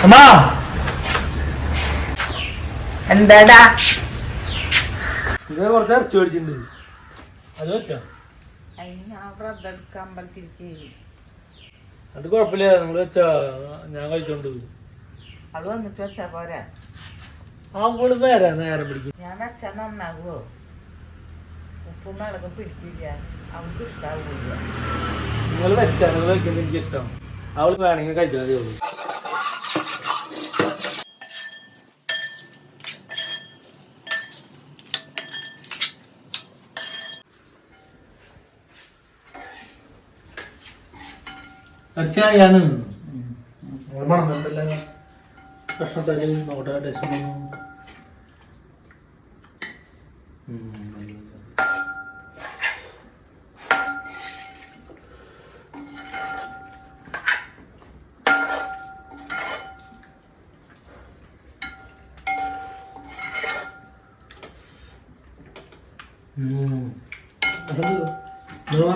അമ്മാ എന്താടാ ഇത് കുറച്ച് ഇറച്ചി മേടിച്ചിട്ടുണ്ട്. അത് വെച്ചോ. അത് കുഴപ്പമില്ല, നിങ്ങൾ വെച്ചാ ഞാൻ കഴിച്ചോണ്ട് പോയി. അത് വന്നിട്ട് വെച്ചാ പോരാ. ആകുമ്പോൾ വേറെ നേരം പിടിക്കും. ഞാൻ വെച്ചാ നന്നാകുവോ? ഉപ്പും മുളകും പിടിക്കില്ല, അവൾക്ക് ഇഷ്ടാവൂല. നിങ്ങൾ വെച്ചാൽ നിങ്ങൾ വെക്കുന്നത് എനിക്ക് ഇഷ്ടമാണ്. അവൾ വേണമെങ്കിൽ കഴിച്ചാൽ മതി. അവള് ഇറച്ചിയാണ് മണന്നുണ്ടല്ലോ. ഭക്ഷണത്തിൽ നോട്ടെ ടേസ്റ്റ്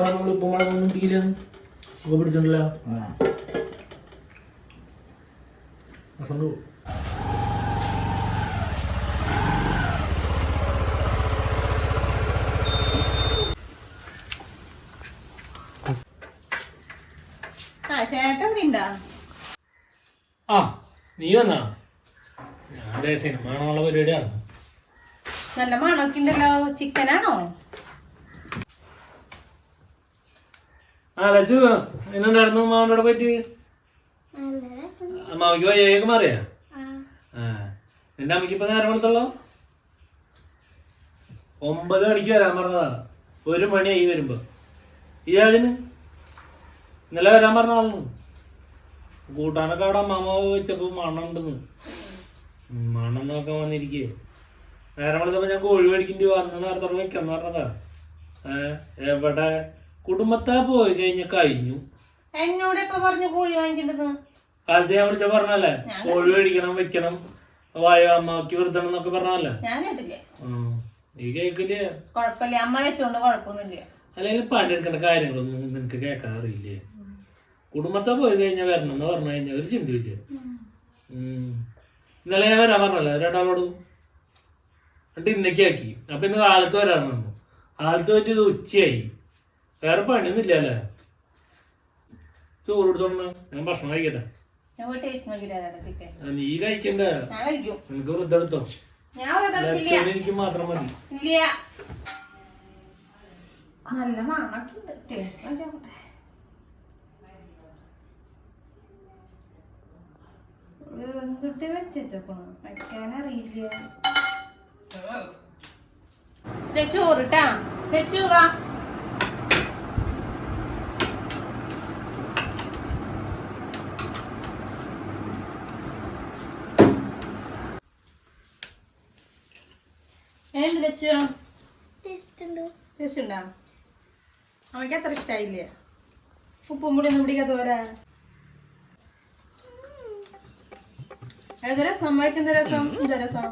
നമ്മൾ ഉപ്പും മുളകൊന്നും ഇട്ടില്ല. ഒക്കെ പിടിച്ചിട്ടില്ല. ആ നീ വന്നാ? ഞാൻ സിനിമ കാണാനുള്ള പരിപാടിയാണ്. നല്ല മണമൊക്കെ ഉണ്ടല്ലോ. ചിക്കനാണോ? ആ ലച്ചു എന്നുണ്ടായിരുന്നു അമ്മാവനോട് പറ്റി? അമ്മാവയ്ക്ക് വയ്യൊക്കെ മാറിയാ? ആ നിന്റെ അമ്മയ്ക്ക് ഇപ്പൊ നേരം കൊടുത്തുള്ളോ? 9 മണിക്ക് വരാൻ പറഞ്ഞതാ. 1 മണിയായി വരുമ്പോ. ഈ അതിന് ഇന്നലെ വരാൻ പറഞ്ഞാളു. കൂട്ടാനൊക്കെ അവിടെ അമ്മാമ വെച്ചപ്പോ മണം ഉണ്ടെന്ന്. മണം നോക്കാൻ വന്നിരിക്കേ. നേരം കൊടുത്തപ്പോ ഞാൻ കോഴി മേടിക്കേണ്ടി വന്ന നേരത്തോടെ വെക്കാന്ന് പറഞ്ഞതാ. എവിടെ കുടുംബത്തെ പോയി കഴിഞ്ഞു. എന്നോട് ഇപ്പൊ പറഞ്ഞു കോഴി വാങ്ങിക്കേണ്ടത്. കാലത്ത് ഞാൻ വിളിച്ച പറഞ്ഞല്ലേ കോഴി മേടിക്കണം വെക്കണം വായോ അമ്മക്ക് വെറുതണം എന്നൊക്കെ പറഞ്ഞല്ലേ. ഞാൻ കേട്ടില്ലേ. നീ കേക്കില്ലേ? കൊഴപ്പില്ല, അമ്മ വെച്ചോണ്ട് കൊഴപ്പൊന്നുമില്ല. അല്ലെങ്കിൽ പണിയെടുക്കേണ്ട കാര്യങ്ങളൊന്നും നിനക്ക് കേൾക്കാൻ അറിയില്ലേ? കുടുംബത്തെ പോയി കഴിഞ്ഞാൽ വരണം എന്ന് പറഞ്ഞു കഴിഞ്ഞാൽ ഒരു ചിന്തയില്ലേ? ഇന്നലെ ഞാൻ വരാൻ പറഞ്ഞല്ലേ രണ്ടാളോടും. എന്നിട്ട് ഇന്നേക്ക് ആക്കി. അപ്പൊ ഇന്ന് കാലത്ത് വരാന്ന് പറഞ്ഞു. കാലത്ത് പറ്റിയത് ഉച്ചയായി. വേറെ പണിയൊന്നും ഇല്ല അല്ലേ? ചോറ് കൊടുത്തോണ്ട ഞാൻ ഭക്ഷണം കഴിക്കട്ടെ. നീ കഴിക്കണ്ട, നിനക്ക് വൃദ്ധെടുത്തോ. എനിക്ക് മാത്രം മതി. നല്ല മണക്കുണ്ട്. ടേസ്റ്റ് എന്തിട്ട് വെച്ചപ്പോ വെക്കാനറിയില്ല. ചോറിട്ടാ വെച്ചു വാ. അമ്മയ്ക്ക് അത്ര ഇഷ്ടായില്ലേ? ഉപ്പും പൊടി ഒന്നും പിടിക്കാത്ത പോലെ. ഏത് രസം? അമ്മയ്ക്ക് എന്ത് രസം? എന്ത് രസം?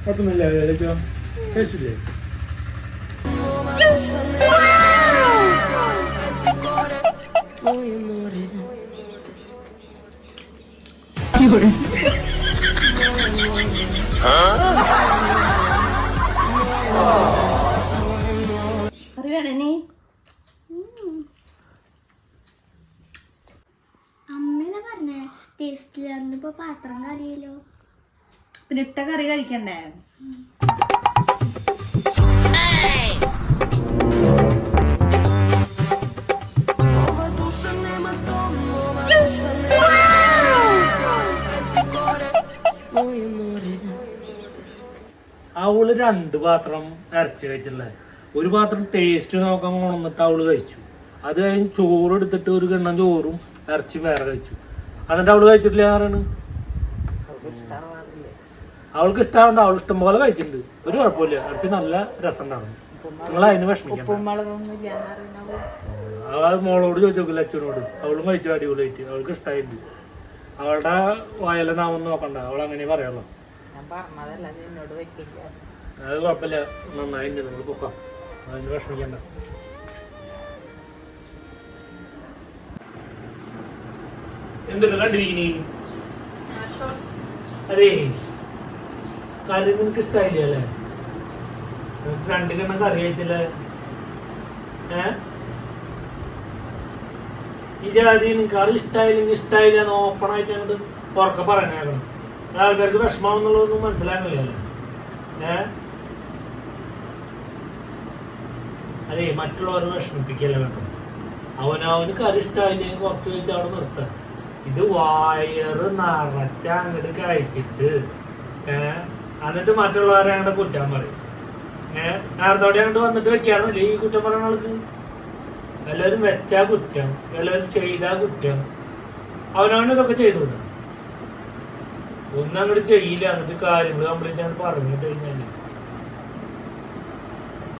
കുഴപ്പമൊന്നുമില്ല. ടേസ്റ്റ് ഇല്ലേ? അമ്മല പറഞ്ഞ ടേസ്റ്റിലിപ്പോ പാത്രം കറിയല്ലോ. പിന്നെ ഇട്ട കറി കഴിക്കണ്ടേ? അവള് 2 പാത്രം ഇറച്ചി കഴിച്ചില്ലേ. ഒരു പാത്രം ടേസ്റ്റ് നോക്കാൻ കൊണ്ടിട്ട് അവള് കഴിച്ചു. അത് കഴിഞ്ഞ് ചോറ് എടുത്തിട്ട് ഒരു കിണ്ണം ചോറും ഇറച്ചി വേറെ കഴിച്ചു. എന്നിട്ട് അവള് കഴിച്ചിട്ടില്ല ആരാണ്? അവൾക്ക് ഇഷ്ടമാവണ്ട. അവൾ ഇഷ്ടം പോലെ കഴിച്ചിട്ടുണ്ട്. ഒരു കുഴപ്പമില്ല. ഇറച്ചി നല്ല രസം ഉണ്ടാവും. നിങ്ങൾ അതിന് വിഷമിക്കണം. അത് മോളോട് ചോദിച്ചു നോക്കില്ല, അച്ഛനോട്. അവളും കഴിച്ചു അടിപൊളിയായിട്ട്. അവൾക്ക് ഇഷ്ടമായിട്ടുണ്ട്. അവളുടെ വായല നാമൊന്നും നോക്കണ്ട. അവൾ അങ്ങനെ പറയാമല്ലോ. ഞാൻ പറഞ്ഞതല്ല അത് എന്നോട് വെക്കില്ല. അത് കുഴപ്പമില്ല, നന്നായിട്ടുണ്ട്, നിങ്ങൾ പൊക്കാം, അതിന് വിഷമിക്കണ്ട. എന്തുണ്ട് കണ്ടിരിക്കണി? അതെ, കറി നിനക്ക് ഇഷ്ടായില്ലേ അല്ലേ? രണ്ട് കണ്ണം കറി കഴിച്ചില്ലേ? ഈ ജാതി നിനക്ക് കറി ഇഷ്ടായില്ലെങ്കിൽ ഇഷ്ടായില്ല എന്ന് ഓപ്പൺ ആയിട്ട് അങ്ങോട്ട് ഉറക്കെ പറഞ്ഞേക്കണം. ആൾക്കാർക്ക് വിഷമാണെന്നുള്ളതൊന്നും മനസ്സിലാകുന്നില്ലല്ലോ. അതെ, മറ്റുള്ളവരെ വിഷമിപ്പിക്കല്ല വേണ്ട. അവനവന് കറി ഇഷ്ടായില്ലെങ്കിൽ കുറച്ച് കഴിച്ച് അവിടെ നിർത്താം. ഇത് വയറ് നിറച്ച അങ്ങോട്ട് കഴിച്ചിട്ട് എന്നിട്ട് മറ്റുള്ളവരെ അങ്ങോട്ട് കുറ്റം പറയും. നേരത്തോടെ അങ്ങോട്ട് വന്നിട്ട് വെക്കാറുന്നില്ല ഈ കുറ്റം പറയുന്ന ആൾക്ക്. എല്ലാവരും വെച്ചാ കുറ്റം, എല്ലാവരും ചെയ്താ കുറ്റം. അവനവന് ഇതൊക്കെ ചെയ്തുകൂടാ. ഒന്നും അങ്ങോട്ട് ചെയ്യില്ല, എന്നിട്ട് കാര്യങ്ങൾ കംപ്ലീറ്റ് ആണ് പറഞ്ഞിട്ട് കഴിഞ്ഞാല്